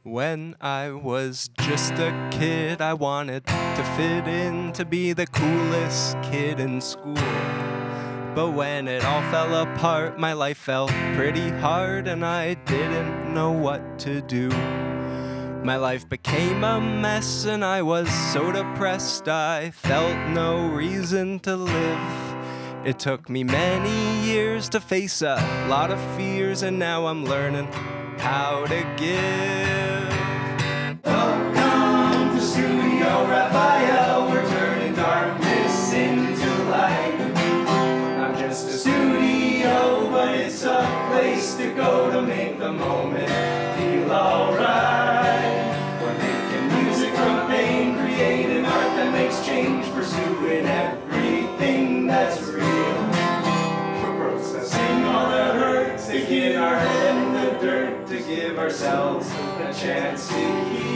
When I was just a kid, I wanted to fit in, to be the coolest kid in school. But when it all fell apart, my life fell pretty hard and I didn't know what to do. My life became a mess and I was so depressed I felt no reason to live. It took me many years to face a lot of fears, and now I'm learning how to give. Welcome to Studio Raphael, we're turning darkness into light. Not just a studio, but it's a place to go to make the moment feel alright. We're making music from pain, creating art that makes change, pursuing everything that's real. We're processing all the hurt, sticking our head in the dirt to give ourselves a chance to heal.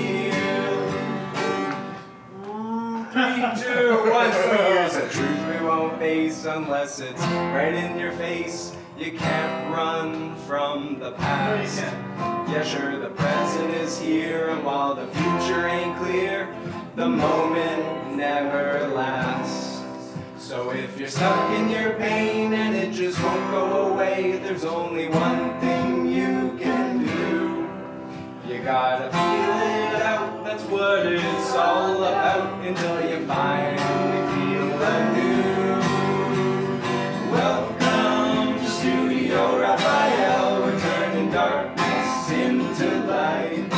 3, 2, 1, so here's a truth we won't face unless it's right in your face. You can't run from the past. Yeah, sure, the present is here, and while the future ain't clear, the moment never lasts. So if you're stuck in your pain and it just won't go away, there's only one thing you can do. You gotta feel it out, that's what it's all about, until you finally feel anew. Welcome to Studio Raphael, we're turning darkness into light.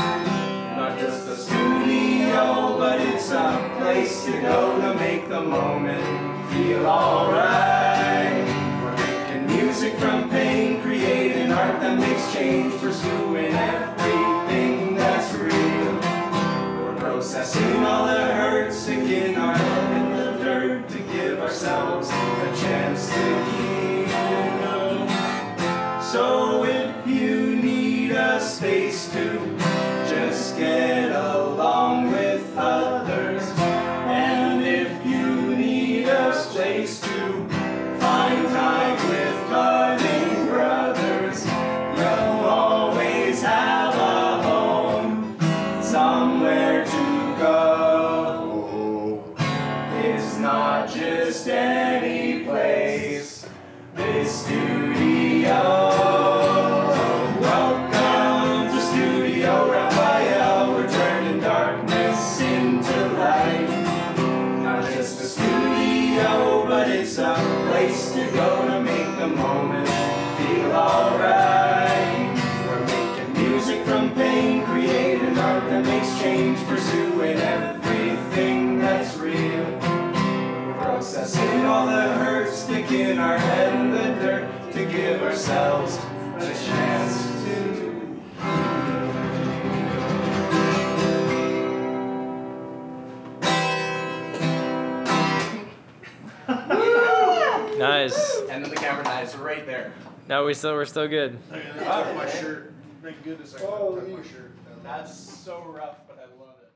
Not just a studio, but it's a place to go to make the moment feel alright. We're making music from pain, creating art that makes change, pursuing everything that's real. We're processing all the hurt, sticking our head in the dirt to give ourselves a chance to heal. So if you need a space to just get along with others, and if you need a place to find time with budding brothers, you'll always have a home, somewhere to go. It's not just any place, this studio. Welcome to Studio Raphael, we're turning darkness into light. Not just a studio, but it's a place to go to make the moment feel alright. We're making music from pain, creating art that makes change, pursuing everything that's real. We're processing all the hurt, sticking our head in the dirt to give ourselves a chance to. Nice. And then the camera dies right there. No, we're still good. My shirt. Thank goodness I cut my shirt. That's so rough, but I love it.